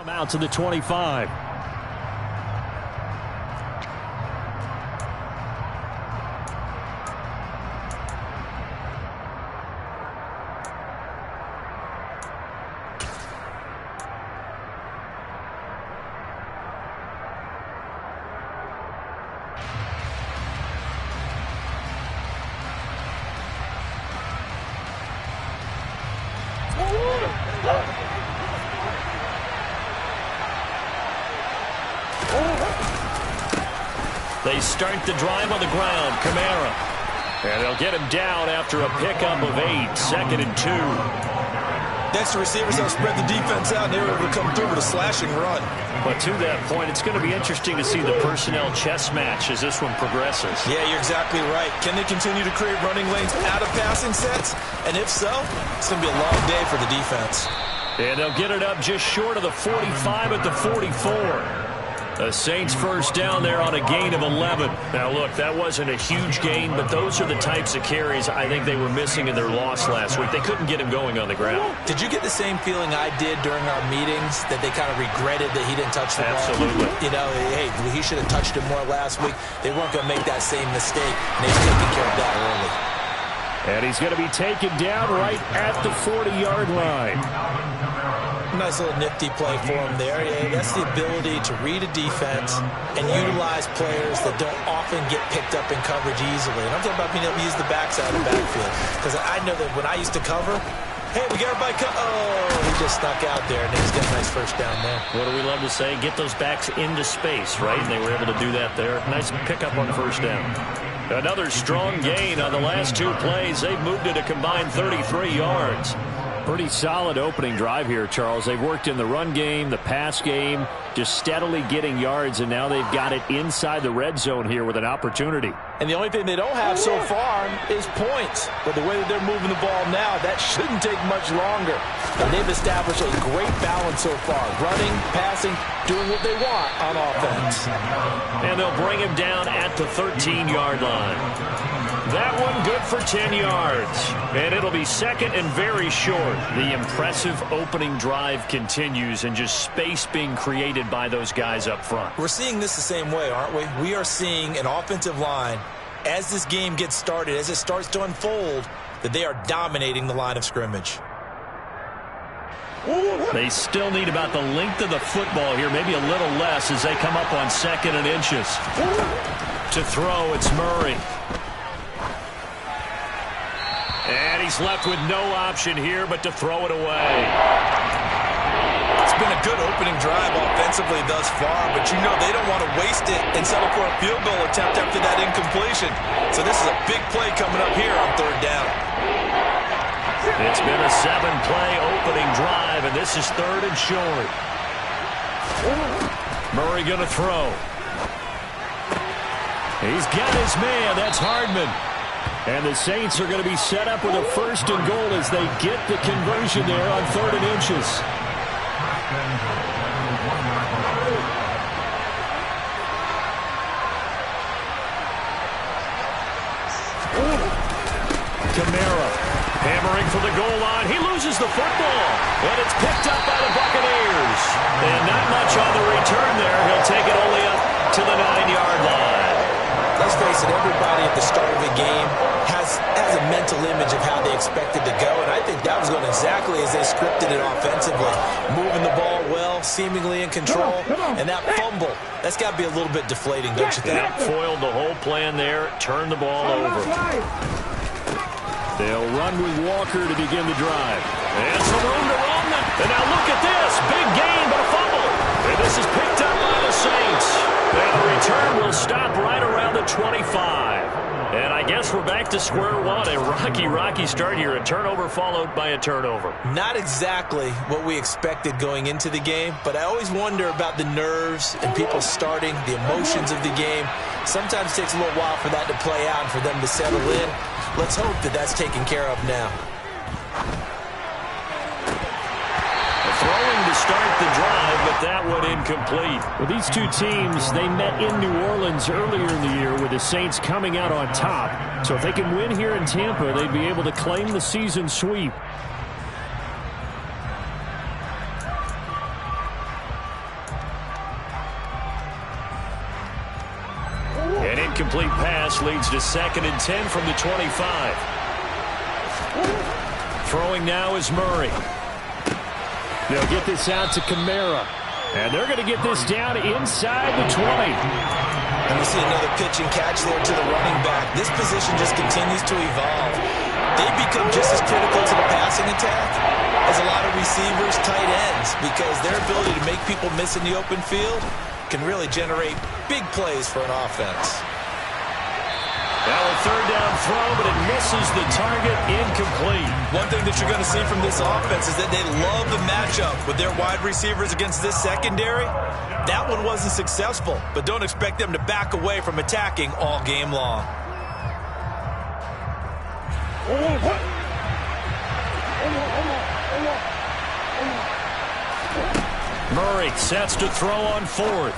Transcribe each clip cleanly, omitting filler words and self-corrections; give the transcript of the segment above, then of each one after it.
Come out to the 25. They start the drive on the ground. Kamara. And they'll get him down after a pickup of 8. 2nd and 2. Next, the receivers have spread the defense out, and they were able to come through with a slashing run. But to that point, it's going to be interesting to see the personnel chess match as this one progresses. Yeah, you're exactly right. Can they continue to create running lanes out of passing sets? And if so, it's going to be a long day for the defense. And they'll get it up just short of the 45 at the 44. The Saints first down there on a gain of 11. Now, look, that wasn't a huge gain, but those are the types of carries I think they were missing in their loss last week. They couldn't get him going on the ground. Did you get the same feeling I did during our meetings, that they kind of regretted that he didn't touch the ball? Absolutely. You know, hey, he should have touched it more last week. They weren't going to make that same mistake, and they've taken care of that early. And he's going to be taken down right at the 40-yard line. Nice little nifty play for him there. Yeah, that's the ability to read a defense and utilize players that don't often get picked up in coverage easily. And I'm talking about being able to use the backside of the backfield. Because I know that when I used to cover, hey, we got everybody he just snuck out there, and he's got a nice first down there. What do we love to say? Get those backs into space, right? And they were able to do that there. Nice pickup on first down. Another strong gain on the last 2 plays. They've moved it a combined 33 yards. Pretty solid opening drive here, Charles. They've worked in the run game, the pass game, just steadily getting yards, and now they've got it inside the red zone here with an opportunity. And the only thing they don't have so far is points. But the way that they're moving the ball now, that shouldn't take much longer. And they've established a great balance so far. Running, passing, doing what they want on offense. And they'll bring him down at the 13-yard line. That one good for 10 yards. And it'll be second and very short. The impressive opening drive continues, and just space being created by those guys up front. We're seeing this the same way, aren't we? We are seeing an offensive line, as this game gets started, as it starts to unfold, that they are dominating the line of scrimmage. They still need about the length of the football here, maybe a little less as they come up on 2nd and inches. To throw, it's Murray. And he's left with no option here but to throw it away. It's been a good opening drive offensively thus far, but you know they don't want to waste it and settle for a field goal attempt after that incompletion. So this is a big play coming up here on 3rd down. It's been a 7-play opening drive, and this is 3rd and short. Murray going to throw. He's got his man. That's Hardman. And the Saints are going to be set up with a 1st and goal as they get the conversion there on 3rd and inches. Kamara hammering for the goal line. He loses the football, and it's picked up by the Buccaneers. And not much on the return there. He'll take it only up to the 9-yard line. Let's face it, everybody at the start of the game has a mental image of how they expect it to go, and I think that was going exactly as they scripted it offensively. Moving the ball well, seemingly in control, and that fumble, that's got to be a little bit deflating, don't you think? Foiled the whole plan there, turned the ball over. They'll run with Walker to begin the drive. And some room to run. And now look at this. Big gain, but a fumble. And this is picked up by the Saints. And the return will stop right around the 25. And I guess we're back to square one. A rocky start here. A turnover followed by a turnover. Not exactly what we expected going into the game, but I always wonder about the nerves and people starting, the emotions of the game. Sometimes it takes a little while for that to play out and for them to settle in. Let's hope that that's taken care of now. Throwing to start the drive, but that one incomplete. Well, these two teams, they met in New Orleans earlier in the year with the Saints coming out on top. So if they can win here in Tampa, they'd be able to claim the season sweep. An incomplete pass leads to 2nd and 10 from the 25. Throwing now is Murray. They'll get this out to Kamara. And they're going to get this down inside the 20. And we see another pitch and catch there to the running back. This position just continues to evolve. They become just as critical to the passing attack as a lot of receivers, tight ends, because their ability to make people miss in the open field can really generate big plays for an offense. Now a 3rd down throw, but it misses the target, incomplete. One thing that you're going to see from this offense is that they love the matchup with their wide receivers against this secondary. That one wasn't successful, but don't expect them to back away from attacking all game long. Murray sets to throw on 4th.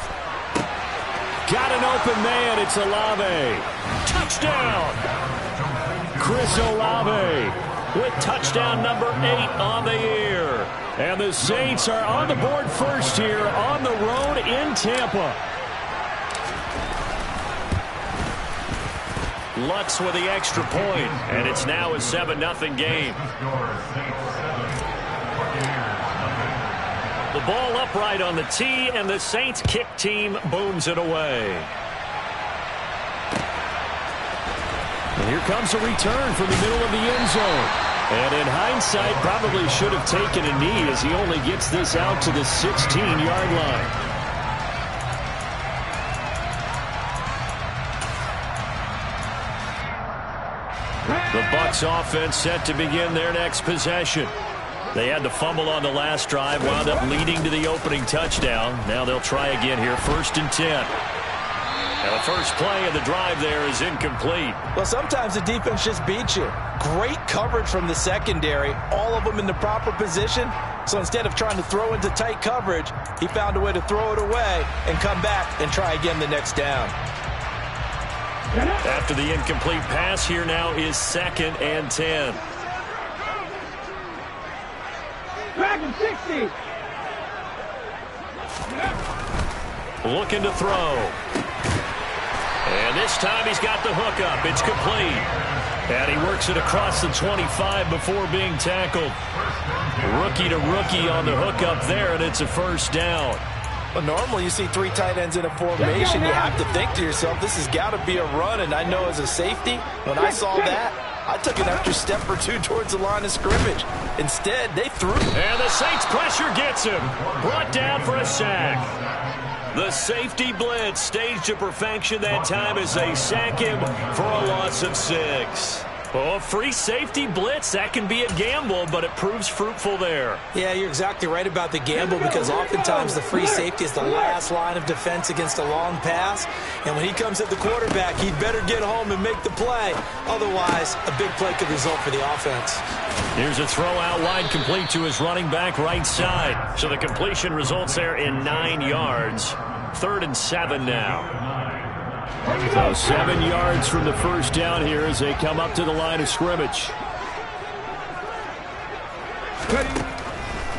Got an open man. It's Olave. Touchdown. Chris Olave with touchdown number 8 on the year. And the Saints are on the board first here on the road in Tampa. Lutz with the extra point, and it's now a 7-0 game. The ball upright on the tee, and the Saints kick team booms it away. And here comes a return from the middle of the end zone. And in hindsight, probably should have taken a knee as he only gets this out to the 16-yard line. The Bucs offense set to begin their next possession. They had the fumble on the last drive, wound up leading to the opening touchdown. Now they'll try again here, 1st and 10. And the first play of the drive there is incomplete. Well, sometimes the defense just beats you. Great coverage from the secondary, all of them in the proper position. So instead of trying to throw into tight coverage, he found a way to throw it away and come back and try again the next down. After the incomplete pass, here now is 2nd and 10. Looking to throw. And this time he's got the hookup. It's complete. And he works it across the 25 before being tackled. Rookie to rookie on the hookup there, and it's a 1st down. Well, normally you see 3 tight ends in a formation. You have to think to yourself, this has got to be a run. And I know as a safety, when I saw that, I took an extra step or 2 towards the line of scrimmage. Instead, they threw. And the Saints pressure gets him. Brought down for a sack. The safety blitz staged to perfection that time as they sack him for a loss of 6. Oh, free safety blitz, that can be a gamble, but it proves fruitful there. Yeah, you're exactly right about the gamble because oftentimes the free safety is the last line of defense against a long pass. And when he comes at the quarterback, he'd better get home and make the play. Otherwise, a big play could result for the offense. Here's a throw out wide complete to his running back right side. So the completion results there in 9 yards. 3rd and 7 now. So 7 yards from the first down here as they come up to the line of scrimmage.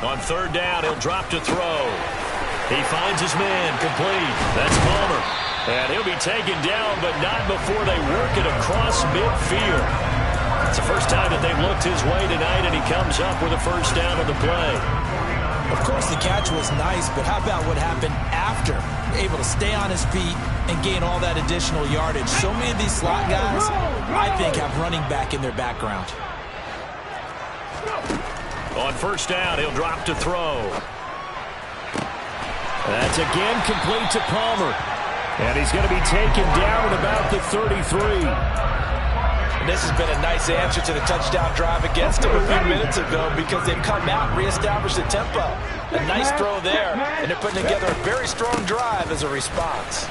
On 3rd down, he'll drop to throw. He finds his man, complete. That's Palmer. And he'll be taken down, but not before they work it across midfield. It's the first time that they've looked his way tonight, and he comes up with a 1st down on the play. Of course, the catch was nice, but how about what happened after? Able to stay on his feet and gain all that additional yardage. So many of these slot guys, I think, have running back in their background. On 1st down, he'll drop to throw. That's again complete to Palmer. And he's going to be taken down at about the 33. And this has been a nice answer to the touchdown drive against them a few minutes ago because they've come out and reestablished the tempo. A nice throw there, and they're putting together a very strong drive as a response.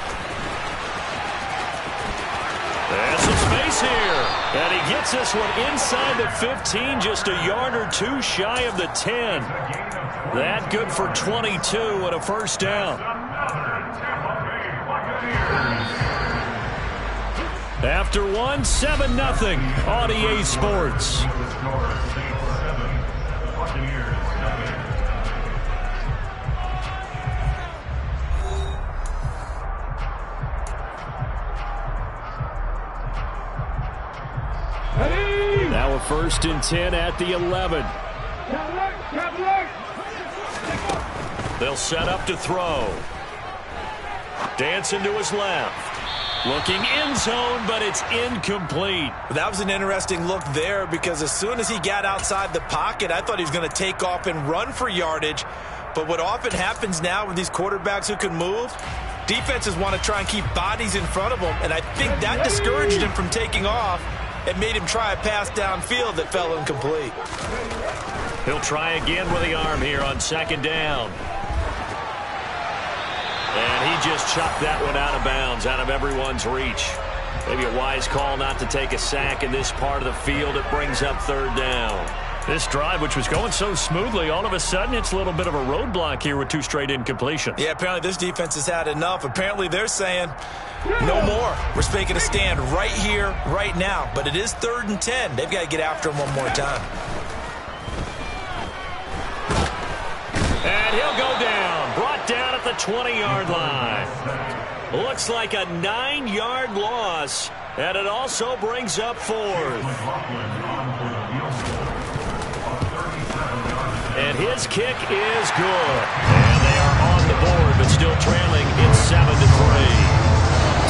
There's some space here. And he gets this one inside the 15, just a yard or 2 shy of the 10. That good for 22 and a 1st down. After 1, 7-0 on EA Sports. Now a 1st and 10 at the 11. They'll set up to throw. Dancing to his left. Looking end zone, but it's incomplete. That was an interesting look there because as soon as he got outside the pocket, I thought he was going to take off and run for yardage. But what often happens now with these quarterbacks who can move, defenses want to try and keep bodies in front of them, and I think that discouraged him from taking off and made him try a pass downfield that fell incomplete. He'll try again with the arm here on 2nd down. And he just chucked that one out of bounds, out of everyone's reach. Maybe a wise call not to take a sack in this part of the field. It brings up 3rd down. This drive, which was going so smoothly, all of a sudden it's a little bit of a roadblock here with 2 straight incompletions. Yeah, apparently this defense has had enough. Apparently they're saying, no more. We're making a stand right here, right now. But it is 3rd and 10. They've got to get after him one more time. And he'll go down. Brought down at the 20-yard line. Looks like a 9-yard loss. And it also brings up 4th. And his kick is good. And they are on the board, but still trailing. It's 7-3.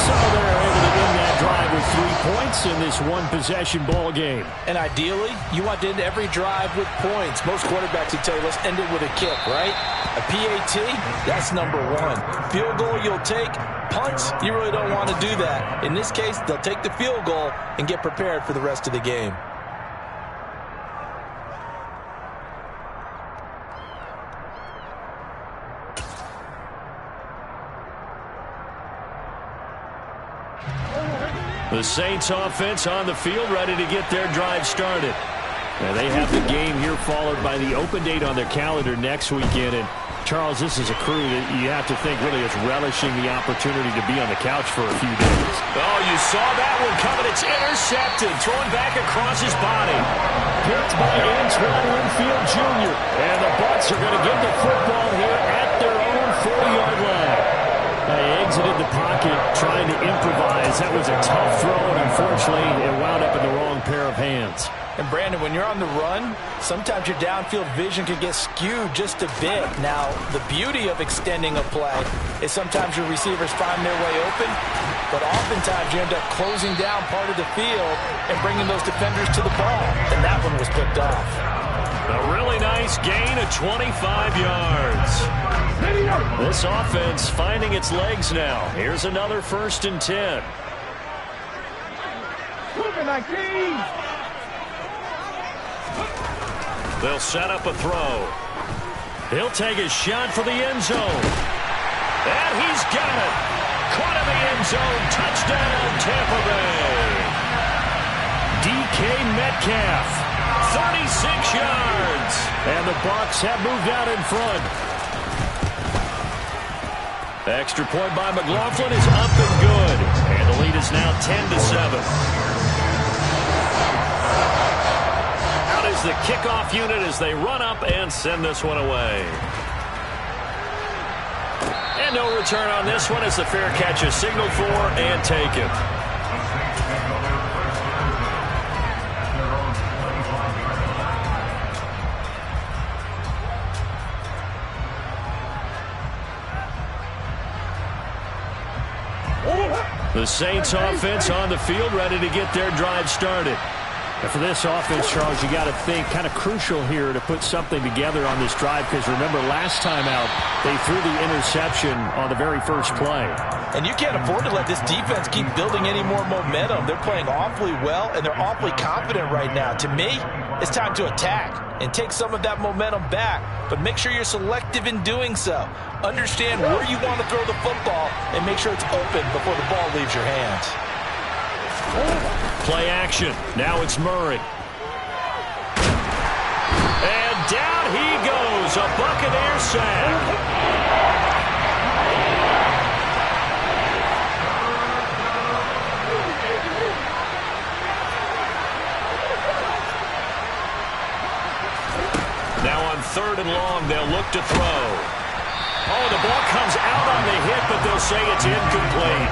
So they're able to win that drive with 3 points in this one-possession ball game. And ideally, you want to end every drive with points. Most quarterbacks will tell you, let's end it with a kick, right? A PAT, that's number 1. Field goal, you'll take. Punts, you really don't want to do that. In this case, they'll take the field goal and get prepared for the rest of the game. The Saints offense on the field, ready to get their drive started. Now they have the game here followed by the open date on their calendar next weekend. And Charles, this is a crew that you have to think really is relishing the opportunity to be on the couch for a few days. Oh, you saw that one coming. It's intercepted. Thrown back across his body. Picked by Antoine Winfield Jr. And the Bucs are going to get the football here at their own 40-yard line. They exited the pocket trying to improvise. That was a tough throw, and unfortunately, it wound up in the wrong pair of hands. And Brandon, when you're on the run, sometimes your downfield vision can get skewed just a bit. Now, the beauty of extending a play is sometimes your receivers find their way open, but oftentimes you end up closing down part of the field and bringing those defenders to the ball. And that one was picked off. A really nice gain of 25 yards. This offense finding its legs now. Here's another 1st and 10. They'll set up a throw. He'll take his shot for the end zone. And he's got it. Caught in the end zone. Touchdown, Tampa Bay. DK Metcalf. 36 yards. And the Bucs have moved out in front. The extra point by McLaughlin is up and good. And the lead is now 10-7. Out is the kickoff unit as they run up and send this one away. And no return on this one as the fair catch is signaled for and taken. The Saints offense on the field ready to get their drive started. And for this offense, Charles, you got to think kind of crucial here to put something together on this drive because remember last time out they threw the interception on the very first play. And you can't afford to let this defense keep building any more momentum. They're playing awfully well and they're awfully confident right now. To me, it's time to attack and take some of that momentum back, but make sure you're selective in doing so. Understand where you want to throw the football and make sure it's open before the ball leaves your hands. Play action. Now it's Murray. And down he goes. A Buccaneer sack. Now on 3rd and long, they'll look to throw. Oh, the ball comes out on the hit, but they'll say it's incomplete.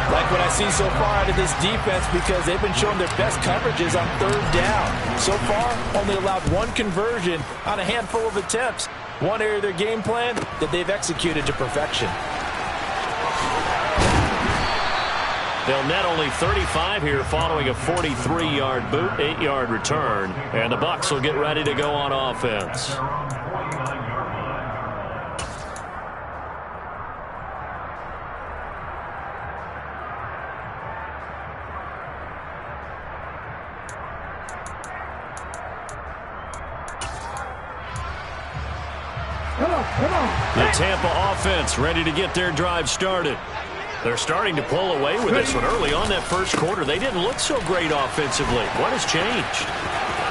Like what I see so far out of this defense because they've been showing their best coverages on third down. So far, only allowed one conversion on a handful of attempts. One area of their game plan that they've executed to perfection. They'll net only 35 here following a 43-yard boot, 8-yard return. And the Bucs will get ready to go on offense. The Tampa offense ready to get their drive started. They're starting to pull away with this one early on that first quarter. They didn't look so great offensively. What has changed?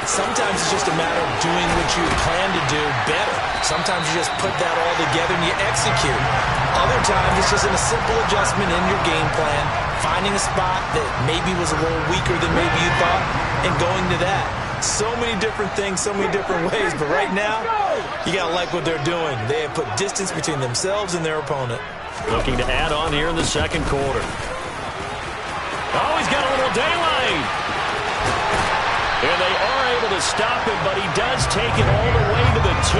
Sometimes it's just a matter of doing what you plan to do better. Sometimes you just put that all together and you execute. Other times it's just a simple adjustment in your game plan, finding a spot that maybe was a little weaker than maybe you thought, and going to that. So many different things, so many different ways, but right now, you got to like what they're doing. They have put distance between themselves and their opponent. Looking to add on here in the second quarter. Oh, he's got a little daylight. And they are able to stop him, but he does take it all the way to the 2.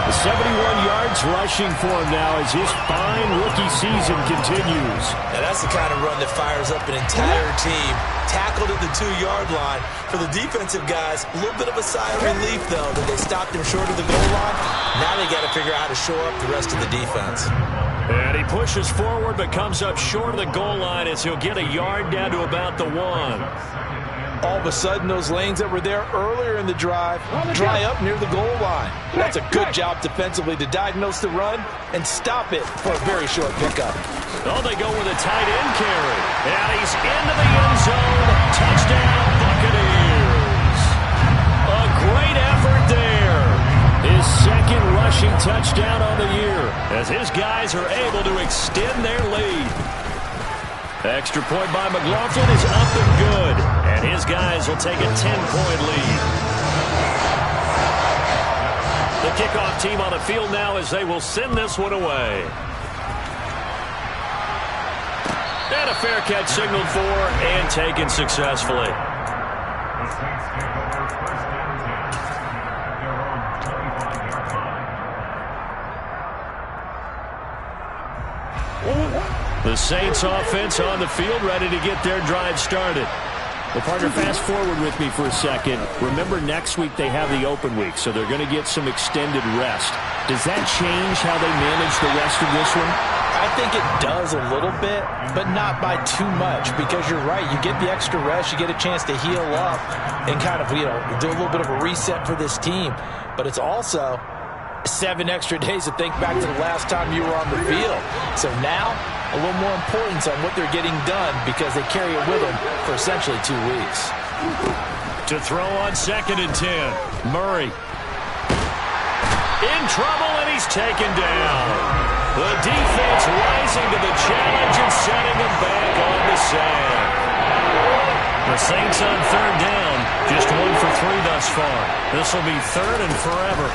The 71 yards rushing for him now as his fine rookie season continues. Now that's the kind of run that fires up an entire team. Tackled at the 2-yard line. For the defensive guys, a little bit of a sigh of relief, though, that they stopped him short of the goal line. Now they got to figure out how to shore up the rest of the defense. And he pushes forward but comes up short of the goal line as he'll get a yard down to about the 1. All of a sudden, those lanes that were there earlier in the drive dry up near the goal line. That's a good job defensively to diagnose the run and stop it for a very short pickup. Oh, they go with a tight end carry. And he's into the end zone. Touchdown, Buccaneers. A great effort there. His second rushing touchdown on the year as his guys are able to extend their lead. Extra point by McLaughlin is up and good. And his guys will take a 10-point lead. The kickoff team on the field now as they will send this one away. And a fair catch signaled for and taken successfully. The Saints offense on the field ready to get their drive started. Well, partner, fast forward with me for a second. Remember, next week they have the open week, so they're going to get some extended rest. Does that change how they manage the rest of this one? I think it does a little bit, but not by too much, because you're right. You get the extra rest. You get a chance to heal up and kind of, do a little bit of a reset for this team. But it's also 7 extra days to think back to the last time you were on the field. So now, a little more importance on what they're getting done because they carry it with them for essentially 2 weeks. To throw on 2nd and 10. Murray. In trouble, and he's taken down. The defense rising to the challenge and setting him back on the sand. The Saints on 3rd down. Just 1 for 3 thus far. This will be 3rd and forever.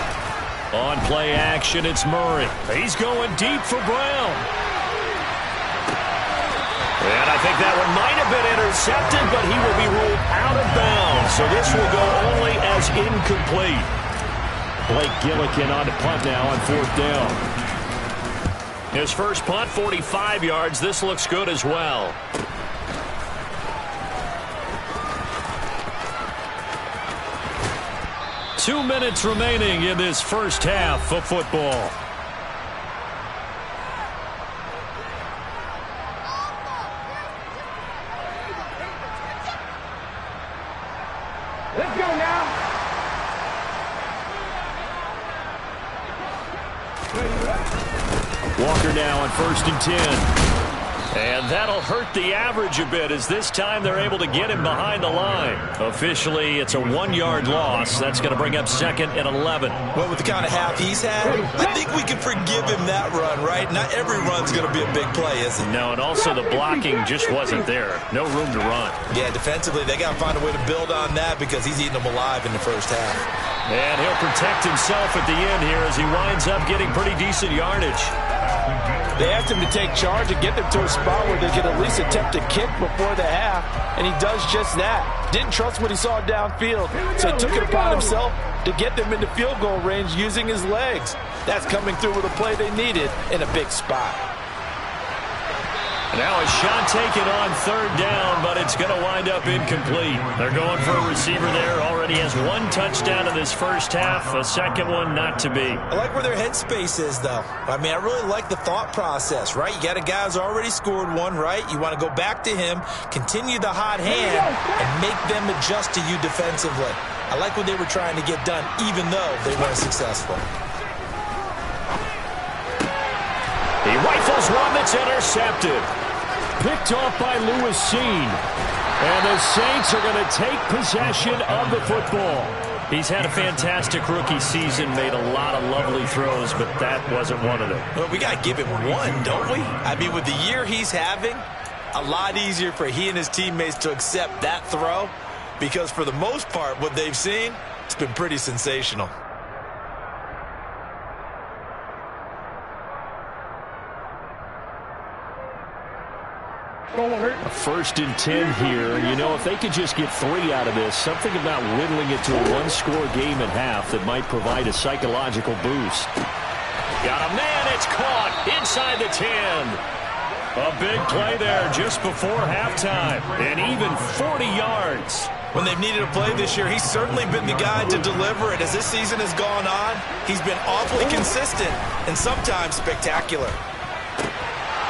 On play action, it's Murray. He's going deep for Brown. And I think that one might have been intercepted, but he will be ruled out of bounds. So this will go only as incomplete. Blake Gillikin on the punt now on 4th down. His first punt, 45 yards. This looks good as well. Two minutes remaining in this first half of football. Let's go now. Walker now on 1st and 10. And that'll hurt the average a bit as this time they're able to get him behind the line. Officially, it's a 1-yard loss. That's going to bring up 2nd and 11. Well, with the kind of half he's had, I think we can forgive him that run, right? Not every run's going to be a big play, is it? No, and also the blocking just wasn't there. No room to run. Yeah, defensively, they got to find a way to build on that because he's eating them alive in the first half. And he'll protect himself at the end here as he winds up getting pretty decent yardage. They asked him to take charge and get them to a spot where they could at least attempt a kick before the half, and he does just that. Didn't trust what he saw downfield, so he took it upon himself to get them into field goal range using his legs. That's coming through with a play they needed in a big spot. Now a shot taken on third down, but it's going to wind up incomplete. They're going for a receiver there. Already has one touchdown in this first half. A second one not to be. I like where their headspace is, though. I mean, I really like the thought process, right? You got a guy who's already scored one, right? You want to go back to him, continue the hot hand, and make them adjust to you defensively. I like what they were trying to get done, even though they weren't successful. He rifles one that's intercepted. Picked off by Lewis Seen. And the Saints are going to take possession of the football. He's had a fantastic rookie season, made a lot of lovely throws, but that wasn't one of them. Well, we got to give him one, don't we? I mean, with the year he's having, a lot easier for he and his teammates to accept that throw, because for the most part, what they've seen, it's been pretty sensational. A 1st and 10 here. You know, if they could just get 3 out of this, something about whittling it to a one-score game at half that might provide a psychological boost. Got a man. It's caught inside the 10. A big play there just before halftime. And even 40 yards. When they've needed a play this year, he's certainly been the guy to deliver it. As this season has gone on, he's been awfully consistent and sometimes spectacular.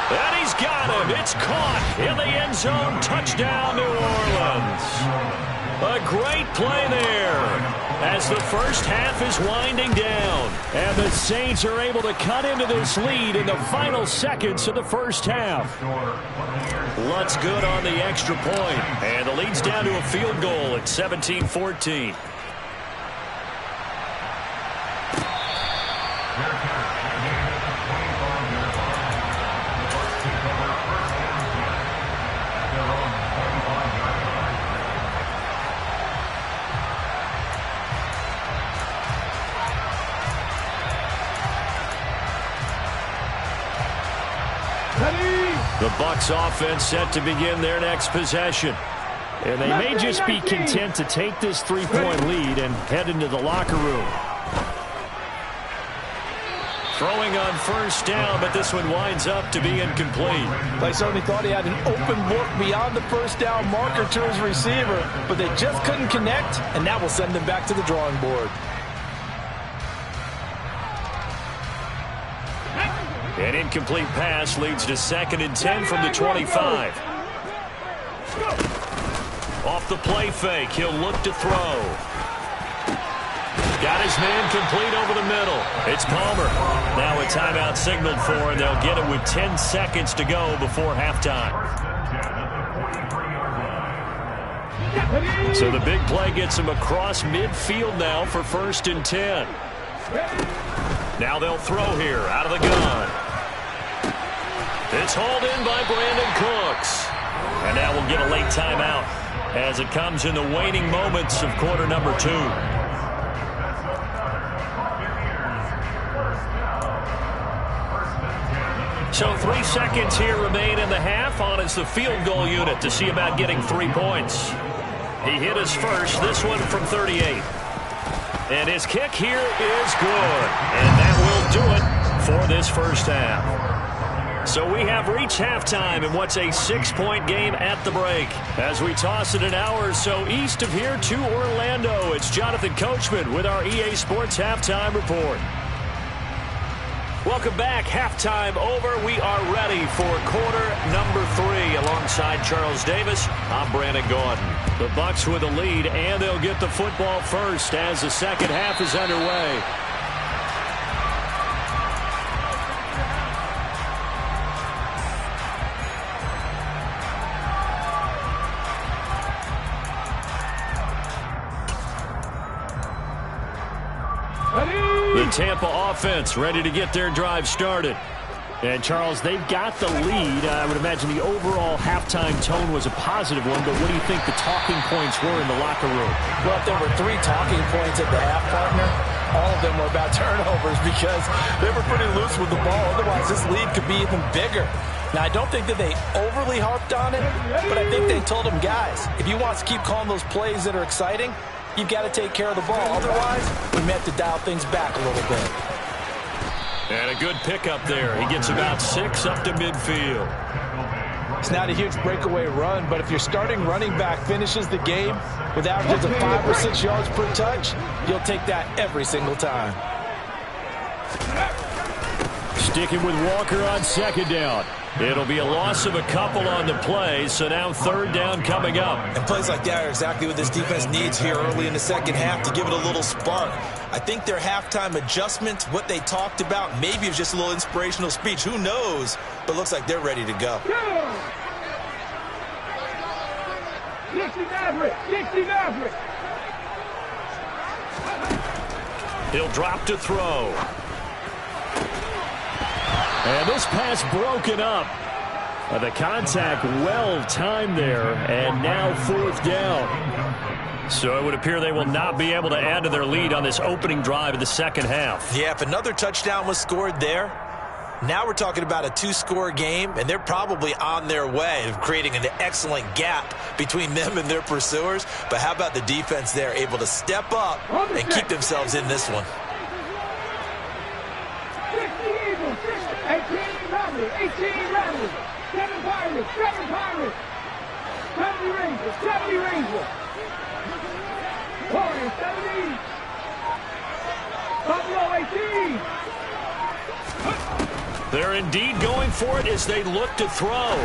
And he's got him. It's caught in the end zone. Touchdown, New Orleans. A great play there as the first half is winding down. And the Saints are able to cut into this lead in the final seconds of the first half. Lutz good on the extra point. And the lead's down to a field goal at 17-14. The Bucs offense set to begin their next possession. And they may just be content to take this 3-point lead and head into the locker room. Throwing on first down, but this one winds up to be incomplete. They certainly thought he had an open look beyond the first down marker to his receiver, but they just couldn't connect, and that will send them back to the drawing board. An incomplete pass leads to 2nd and 10 from the 25. Off the play fake, he'll look to throw. Got his man complete over the middle. It's Palmer. Now a timeout signaled for, and they'll get it with 10 seconds to go before halftime. So the big play gets him across midfield now for 1st and 10. Now they'll throw here out of the gun. It's hauled in by Brandon Cooks. And now we'll get a late timeout as it comes in the waning moments of quarter number 2. So 3 seconds here remain in the half. On is the field goal unit to see about getting 3 points. He hit his first, this one from 38. And his kick here is good. And that will do it for this first half. So we have reached halftime in what's a 6-point game at the break. As we toss it an hour or so east of here to Orlando, it's Jonathan Coachman with our EA Sports Halftime Report. Welcome back. Halftime over. We are ready for quarter number 3. Alongside Charles Davis, I'm Brandon Gordon. The Bucs with a lead, and they'll get the football first as the second half is underway. The Tampa offense ready to get their drive started. And, Charles, they've got the lead. I would imagine the overall halftime tone was a positive one, but what do you think the talking points were in the locker room? Well, if there were 3 talking points at the half, partner, all of them were about turnovers because they were pretty loose with the ball. Otherwise, this lead could be even bigger. Now, I don't think that they overly harped on it, but I think they told them, guys, if you want to keep calling those plays that are exciting, you've got to take care of the ball. Otherwise, we may have to dial things back a little bit. And a good pickup there. He gets about 6 up to midfield. It's not a huge breakaway run, but if your starting running back finishes the game with averages of 5 or 6 yards per touch, you'll take that every single time. Sticking with Walker on second down. It'll be a loss of a couple on the play, so now third down coming up. And plays like that are exactly what this defense needs here early in the second half to give it a little spark. I think their halftime adjustments, what they talked about, maybe it was just a little inspirational speech. Who knows? But looks like they're ready to go. He'll drop to throw. And this pass broken up. The contact well timed there, and now fourth down. So it would appear they will not be able to add to their lead on this opening drive of the second half. Yeah, if another touchdown was scored there, now we're talking about a 2-score game, and they're probably on their way of creating an excellent gap between them and their pursuers. But how about the defense there, able to step up and keep themselves in this one? 18 Rebels, 7 Pirates, 70 Rangers, 70 Rangers. Warriors, 70. Buffalo, 18. They're indeed going for it as they look to throw.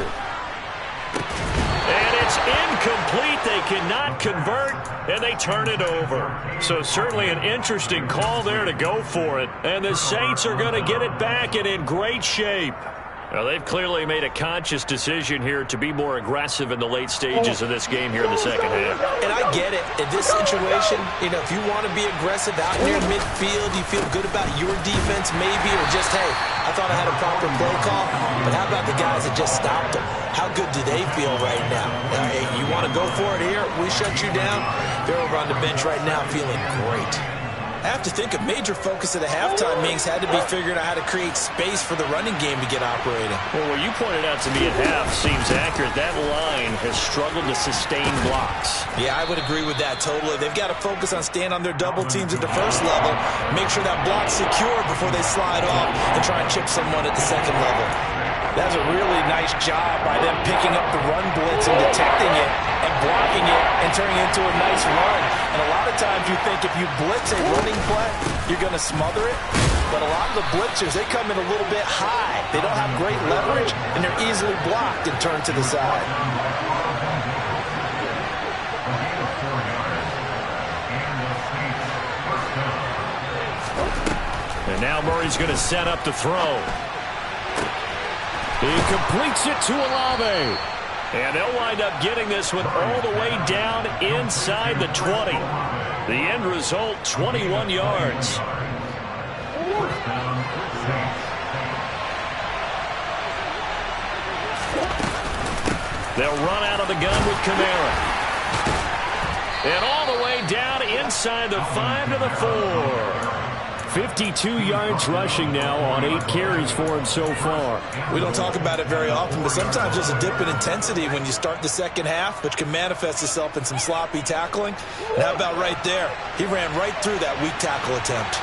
And it's incomplete. They cannot convert, and they turn it over. So certainly an interesting call there to go for it. And the Saints are going to get it back and in great shape. Well, they've clearly made a conscious decision here to be more aggressive in the late stages of this game here in the second half. And I get it. In this situation, you know, if you want to be aggressive out near midfield, you feel good about your defense maybe, or just, hey, I thought I had a proper play call. But how about the guys that just stopped them? How good do they feel right now? Hey, you want to go for it here? We shut you down. They're over on the bench right now feeling great. I have to think a major focus of the halftime meetings had to be figuring out how to create space for the running game to get operating. Well, what you pointed out to me at half seems accurate. That line has struggled to sustain blocks. Yeah, I would agree with that totally. They've got to focus on staying on their double teams at the first level, make sure that block's secure before they slide off and try and chip someone at the second level. That's a really nice job by them picking up the run blitz and detecting it and blocking it and turning it into a nice run. And a lot of times you think if you blitz a running play, you're going to smother it. But a lot of the blitzers, they come in a little bit high. They don't have great leverage, and they're easily blocked and turned to the side. And now Murray's going to set up to throw. He completes it to Olave. And they'll wind up getting this one all the way down inside the 20. The end result, 21 yards. They'll run out of the gun with Kamara. And all the way down inside the 5 to the 4. 52 yards rushing now on 8 carries for him so far. We don't talk about it very often, but sometimes there's a dip in intensity when you start the second half, which can manifest itself in some sloppy tackling. And how about right there? He ran right through that weak tackle attempt.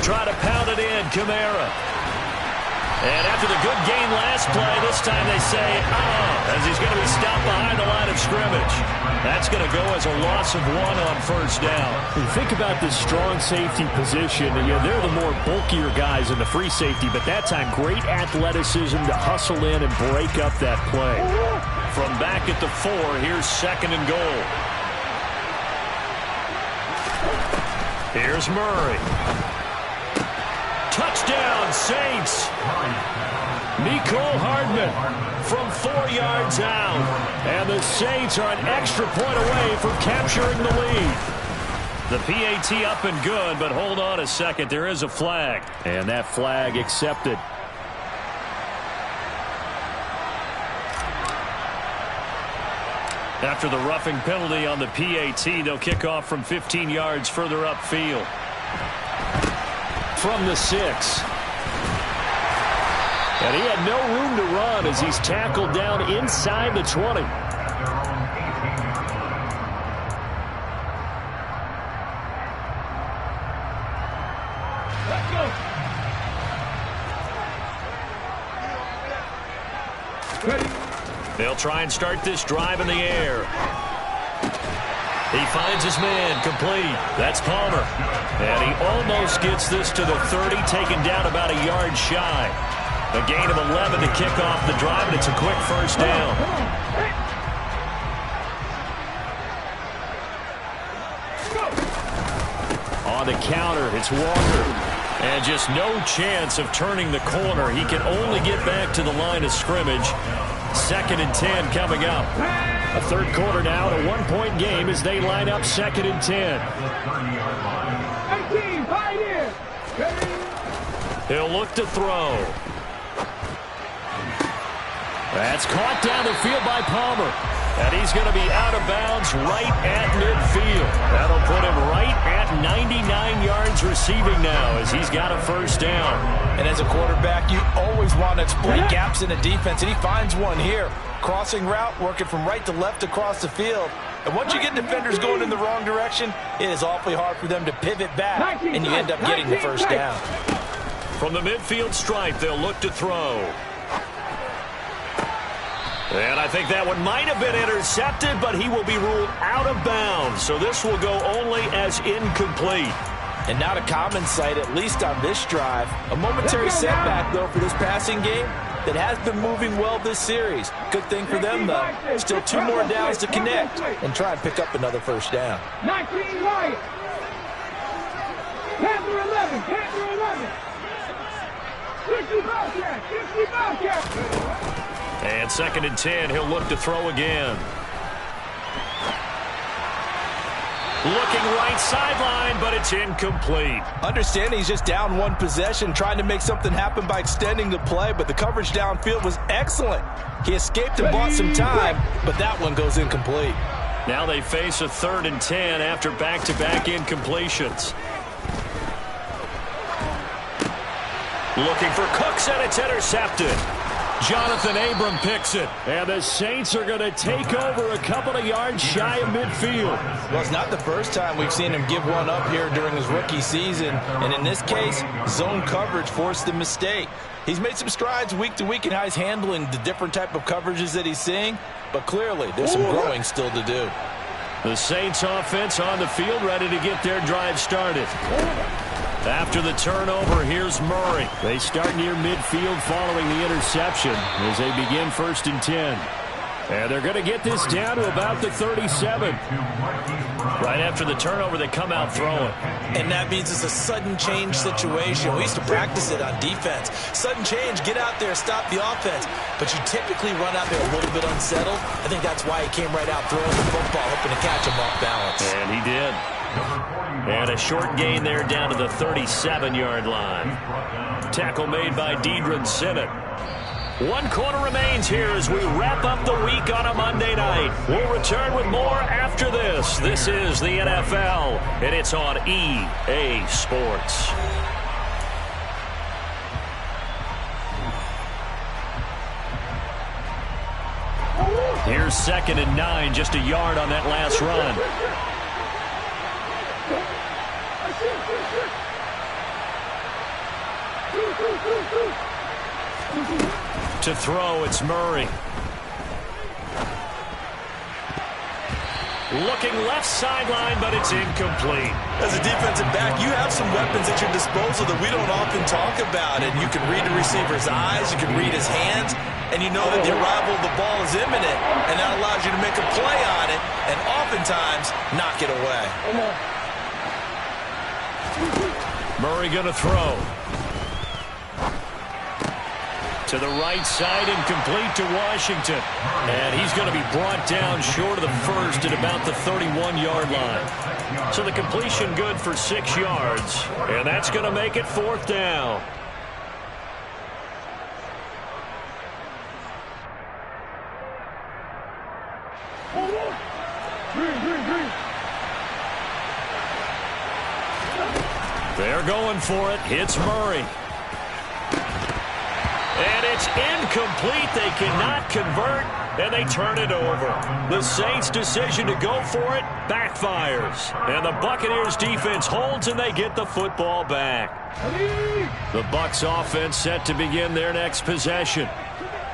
Try to pound it in, Kamara. And after the good gain last play, this time they say, as he's going to be stopped behind the line of scrimmage. That's going to go as a loss of 1 on first down. Think about this strong safety position. They're the more bulkier guys in the free safety, but that time great athleticism to hustle in and break up that play. From back at the 4, here's second and goal. Here's Murray. Touchdown, Saints. Mecole Hardman from 4 yards out. And the Saints are an extra point away from capturing the lead. The PAT up and good, but hold on a second. There is a flag. And that flag accepted. After the roughing penalty on the PAT, they'll kick off from 15 yards further upfield. From the 6. And he had no room to run as he's tackled down inside the 20. Let's go. Ready. They'll try and start this drive in the air. He finds his man, complete. That's Palmer. And he almost gets this to the 30, taken down about a yard shy. A gain of 11 to kick off the drive, and it's a quick first down. On the counter, it's Walker. And just no chance of turning the corner. He can only get back to the line of scrimmage. 2nd and 10 coming up. A third quarter now, a one-point game as they line up 2nd and 10. 18, Pioneer. Ready. He'll look to throw. That's caught down the field by Palmer. And he's going to be out of bounds right at midfield. That'll put him right at 99 yards receiving now as he's got a first down. And as a quarterback, you always want to exploit gaps in the defense, and he finds one here. Crossing route, working from right to left across the field. And once you get defenders going in the wrong direction, it is awfully hard for them to pivot back, and you end up getting the first down. From the midfield stripe, they'll look to throw. And I think that one might have been intercepted, but he will be ruled out of bounds. So this will go only as incomplete. And not a common sight, at least on this drive. A momentary setback, though, for this passing game that has been moving well this series. Good thing for them, though. Still 2 more downs to connect and try and pick up another first down. 19 Wyatt. Panther 11. Panther 11. 60 Bobcat. 60 Bobcat. And 2nd and 10, he'll look to throw again. Looking right sideline, but it's incomplete. Understand he's just down one possession, trying to make something happen by extending the play, but the coverage downfield was excellent. He escaped and bought some time, but that one goes incomplete. Now they face a 3rd and 10 after back-to-back incompletions. Looking for Cooks, and it's intercepted. Jonathan Abram picks it. And the Saints are going to take over a couple of yards shy of midfield. Well, it's not the first time we've seen him give one up here during his rookie season. And in this case, zone coverage forced the mistake. He's made some strides week to week in how he's handling the different type of coverages that he's seeing. But clearly, there's some growing still to do. The Saints offense on the field, ready to get their drive started. After the turnover, here's Murray. They start near midfield following the interception as they begin 1st and 10. And they're going to get this down to about the 37. Right after the turnover, they come out throwing. And that means it's a sudden change situation. We used to practice it on defense. Sudden change, get out there, stop the offense. But you typically run out there a little bit unsettled. I think that's why he came right out throwing the football, hoping to catch him off balance. And he did. And a short gain there down to the 37-yard line. Tackle made by Deidre Sinnott. 1 quarter remains here as we wrap up the week on a Monday night. We'll return with more after this. This is the NFL, and it's on EA Sports. Here's 2nd and 9, just a yard on that last run. To throw, it's Murray. Looking left sideline, but it's incomplete. As a defensive back, you have some weapons at your disposal that we don't often talk about. And you can read the receiver's eyes, you can read his hands, and you know that the arrival of the ball is imminent. And that allows you to make a play on it and oftentimes knock it away. Murray going to throw. To the right side and complete to Washington. And he's going to be brought down short of the first at about the 31-yard line. So the completion good for 6 yards. And that's going to make it 4th down. They're going for it. It's Murray. And it's incomplete. They cannot convert, and they turn it over. The Saints' decision to go for it backfires. And the Buccaneers' defense holds, and they get the football back. The Bucs offense set to begin their next possession.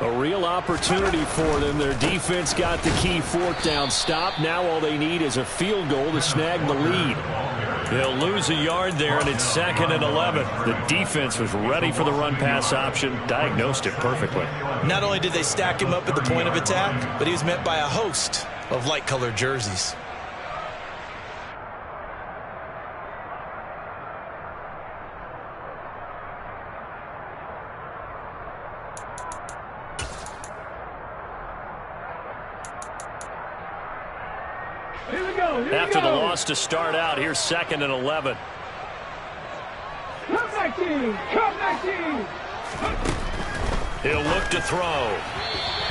A real opportunity for them. Their defense got the key fourth down stop. Now all they need is a field goal to snag the lead. They'll lose a yard there, and it's 2nd and 11. The defense was ready for the run-pass option, diagnosed it perfectly. Not only did they stack him up at the point of attack, but he was met by a host of light-colored jerseys. After the loss to start out, here's 2nd and 11. Come back team! Come back team! He'll look to throw.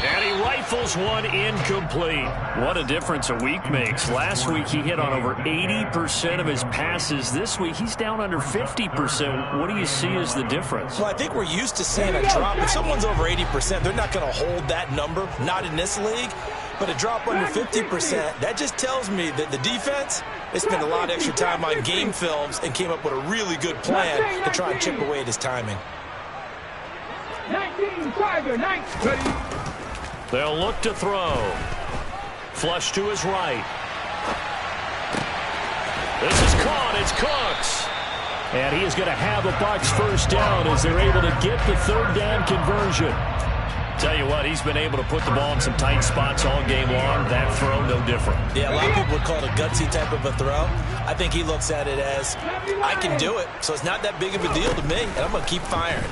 And he rifles one incomplete. What a difference a week makes. Last week he hit on over 80% of his passes. This week he's down under 50%. What do you see as the difference? Well, I think we're used to seeing a drop. If someone's over 80%, they're not going to hold that number. Not in this league. But a drop under 50%, that just tells me that the defense, they spent a lot of extra time on game films and came up with a really good plan to try and chip away at his timing. 19, Tiger, 19. They'll look to throw. Flush to his right. This is caught. It's Cooks. And he is going to have a Bucs first down as they're able to get the third down conversion. Tell you what, he's been able to put the ball in some tight spots all game long. That throw, no different. Yeah, a lot of people would call it a gutsy type of a throw. I think he looks at it as, I can do it, so it's not that big of a deal to me, and I'm going to keep firing.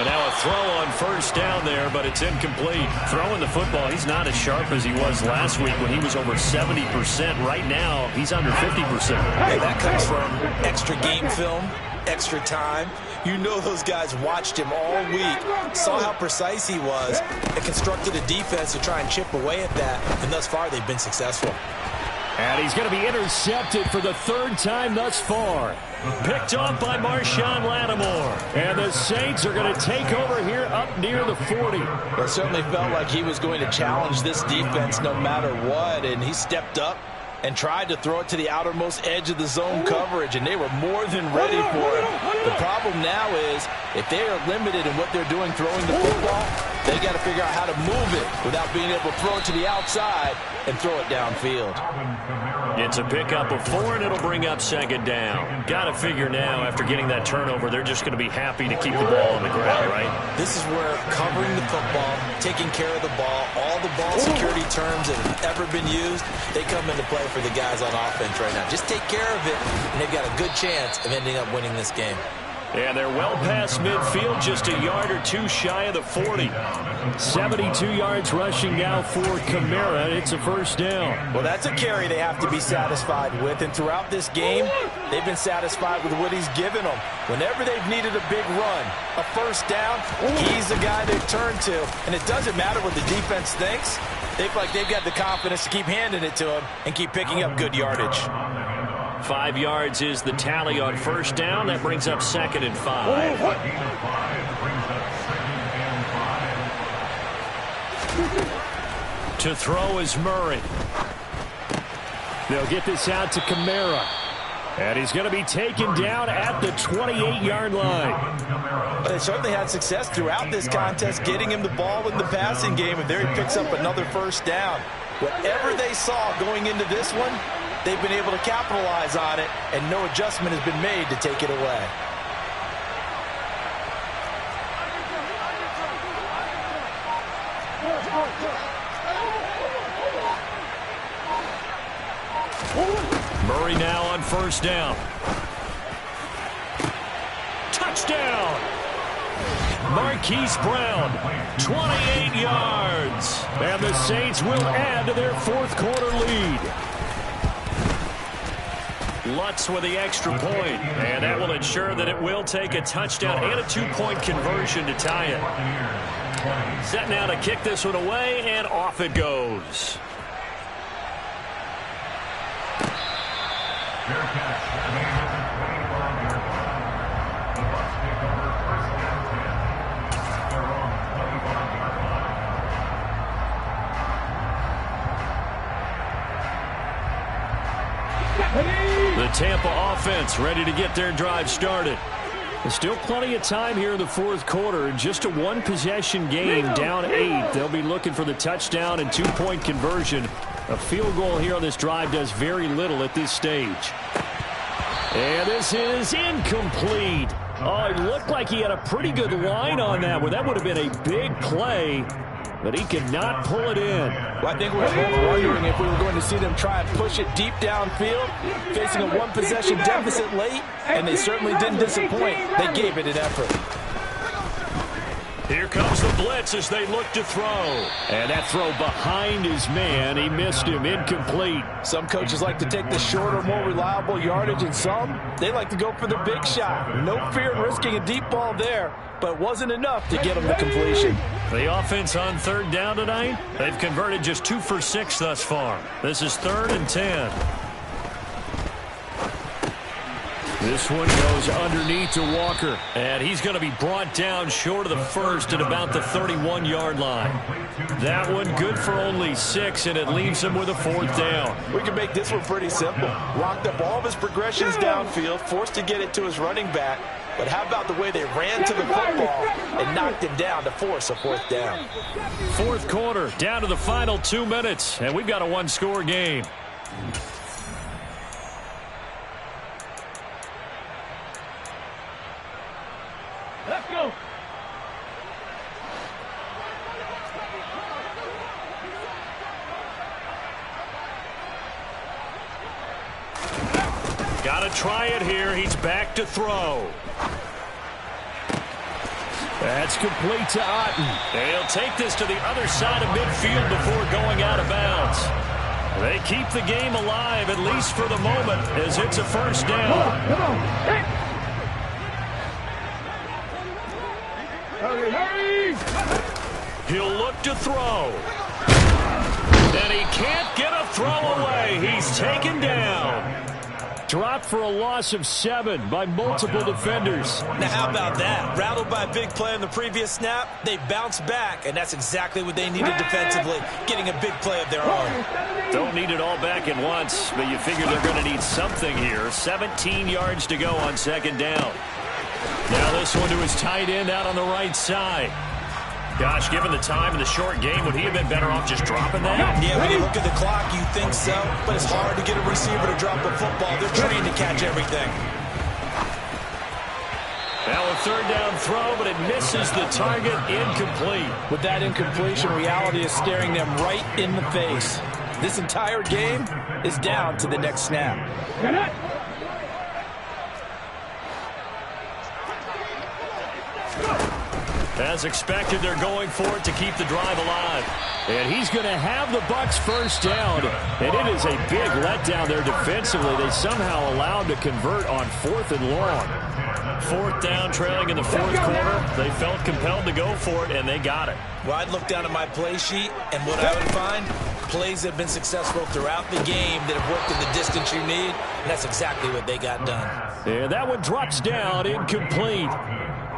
And now a throw on first down there, but it's incomplete. Throwing the football, he's not as sharp as he was last week when he was over 70%. Right now, he's under 50%. Hey, that comes from extra game film, extra time. You know those guys watched him all week, saw how precise he was, and constructed a defense to try and chip away at that, and thus far they've been successful. And he's going to be intercepted for the third time thus far. Picked off by Marshawn Lattimore. And the Saints are going to take over here up near the 40. Well, it certainly felt like he was going to challenge this defense no matter what, and he stepped up and tried to throw it to the outermost edge of the zone coverage, and they were more than ready for him. The problem now is, if they are limited in what they're doing throwing the football, they got to figure out how to move it without being able to throw it to the outside and throw it downfield. It's a pickup of 4, and it'll bring up 2nd down. Got to figure now, after getting that turnover, they're just going to be happy to keep the ball on the ground, right? This is where covering the football, taking care of the ball, all the ball security terms that have ever been used, they come into play for the guys on offense right now. Just take care of it, and they've got a good chance of ending up winning this game. And they're well past midfield, just a yard or two shy of the 40. 72 yards rushing now for Kamara. It's a first down. Well, that's a carry they have to be satisfied with. And throughout this game, they've been satisfied with what he's given them. Whenever they've needed a big run, a first down, he's the guy they've turned to. And it doesn't matter what the defense thinks. They feel like they've got the confidence to keep handing it to him and keep picking up good yardage. 5 yards is the tally on first down. That brings up 2nd and 5. To throw is Murray. They'll get this out to Kamara. And he's going to be taken down at the 28-yard line. They certainly had success throughout this contest, getting him the ball in the passing game, and there he picks up another first down. Whatever they saw going into this one, they've been able to capitalize on it, and no adjustment has been made to take it away. Murray now on first down. Touchdown! Marquise Brown, 28 yards. And the Saints will add to their fourth quarter lead. Lutz with the extra point, and that will ensure that it will take a touchdown and a 2-point conversion to tie it. Set now to kick this one away, and off it goes. The Tampa offense ready to get their drive started. There's still plenty of time here in the fourth quarter. Just a one-possession game, down 8. They'll be looking for the touchdown and two-point conversion. A field goal here on this drive does very little at this stage. And this is incomplete. Oh, it looked like he had a pretty good line on that one. That would have been a big play, but he could not pull it in. Well, I think we were both wondering if we were going to see them try and push it deep downfield, facing a one-possession deficit late, and they certainly didn't disappoint. They gave it an effort. Here comes the blitz as they look to throw. And that throw behind his man, he missed him, incomplete. Some coaches like to take the shorter, more reliable yardage, and some, they like to go for the big shot. No fear in risking a deep ball there, but it wasn't enough to get them the completion. The offense on third down tonight, they've converted just 2 for 6 thus far. This is 3rd and 10. This one goes underneath to Walker. And he's going to be brought down short of the first at about the 31-yard line. That one good for only 6, and it leaves him with a 4th down. We can make this one pretty simple. Locked up all of his progressions downfield, forced to get it to his running back. But how about the way they ran to the football and knocked him down to force a 4th down? Fourth quarter, down to the final 2 minutes, and we've got a one-score game. Let's go. Got to try it here. He's back to throw. That's complete to Otten. They'll take this to the other side of midfield before going out of bounds. They keep the game alive, at least for the moment, as it's a first down. Come on. Hey. Hurry. He'll look to throw. And he can't get a throw away. He's taken down. Dropped for a loss of 7 by multiple defenders. Now, how about that? Rattled by a big play on the previous snap, they bounced back, and that's exactly what they needed defensively, getting a big play of their own. Don't need it all back at once, but you figure they're going to need something here. 17 yards to go on second down. Now this one to his tight end out on the right side. Gosh, given the time and the short game, would he have been better off just dropping that? Yeah, when you look at the clock, you think so, but it's hard to get a receiver to drop a football. They're trained to catch everything. Now a third down throw, but it misses the target, incomplete. With that incompletion, reality is staring them right in the face. This entire game is down to the next snap. As expected, they're going for it to keep the drive alive. And he's going to have the Bucs first down. And it is a big letdown there defensively. They somehow allowed to convert on 4th and long. 4th down, trailing in the fourth quarter. They felt compelled to go for it, and they got it. Well, I'd look down at my play sheet, and what I would find, plays that have been successful throughout the game that have worked in the distance you need, and that's exactly what they got done. And that one drops down, incomplete.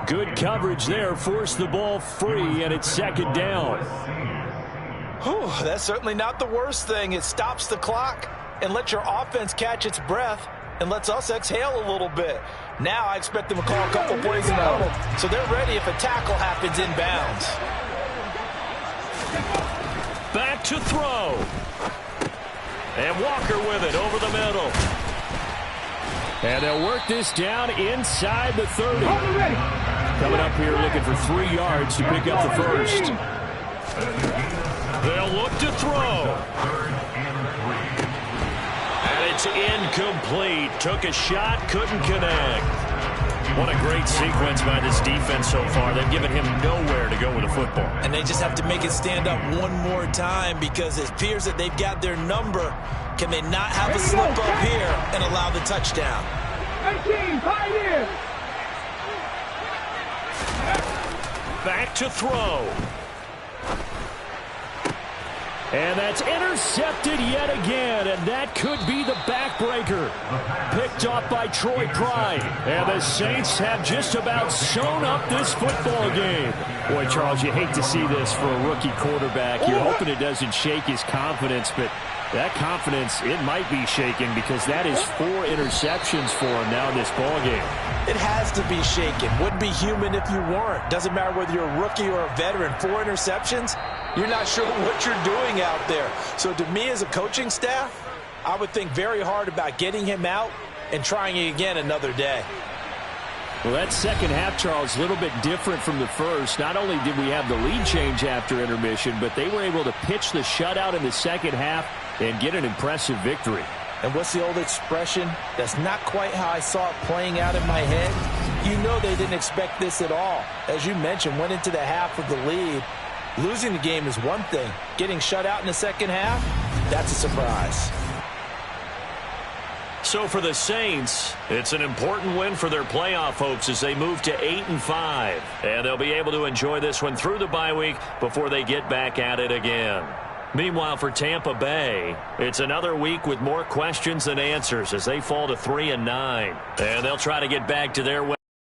Good coverage there, forced the ball free, and it's second down. Whew, that's certainly not the worst thing. It stops the clock and lets your offense catch its breath and lets us exhale a little bit. Now I expect them to call a couple plays in the huddle, so they're ready if a tackle happens inbounds. Back to throw. And Walker with it over the middle. And they'll work this down inside the 30. Coming up here looking for 3 yards to pick up the first. They'll look to throw. And it's incomplete. Took a shot, couldn't connect. What a great sequence by this defense so far. They've given him nowhere to go with the football. And they just have to make it stand up one more time because it appears that they've got their number. Can they not have a slip up here and allow the touchdown? 19, Pioneer. Back to throw. And that's intercepted yet again, and that could be the backbreaker. Picked off by Troy Pride. And the Saints have just about sewn up this football game. Boy, Charles, you hate to see this for a rookie quarterback. You're hoping it doesn't shake his confidence, but that confidence, it might be shaken because that is 4 interceptions for him now in this ball game. It has to be shaken. Wouldn't be human if you weren't. Doesn't matter whether you're a rookie or a veteran. 4 interceptions, you're not sure what you're doing out there. So to me as a coaching staff, I would think very hard about getting him out and trying it again another day. Well, that second half, Charles, a little bit different from the first. Not only did we have the lead change after intermission, but they were able to pitch the shutout in the second half and get an impressive victory. And what's the old expression? That's not quite how I saw it playing out in my head. You know they didn't expect this at all. As you mentioned, went into the half with the lead. Losing the game is one thing. Getting shut out in the second half, that's a surprise. So for the Saints, it's an important win for their playoff hopes as they move to 8-5. And they'll be able to enjoy this one through the bye week before they get back at it again. Meanwhile, for Tampa Bay, it's another week with more questions than answers as they fall to 3-9. And they'll try to get back to their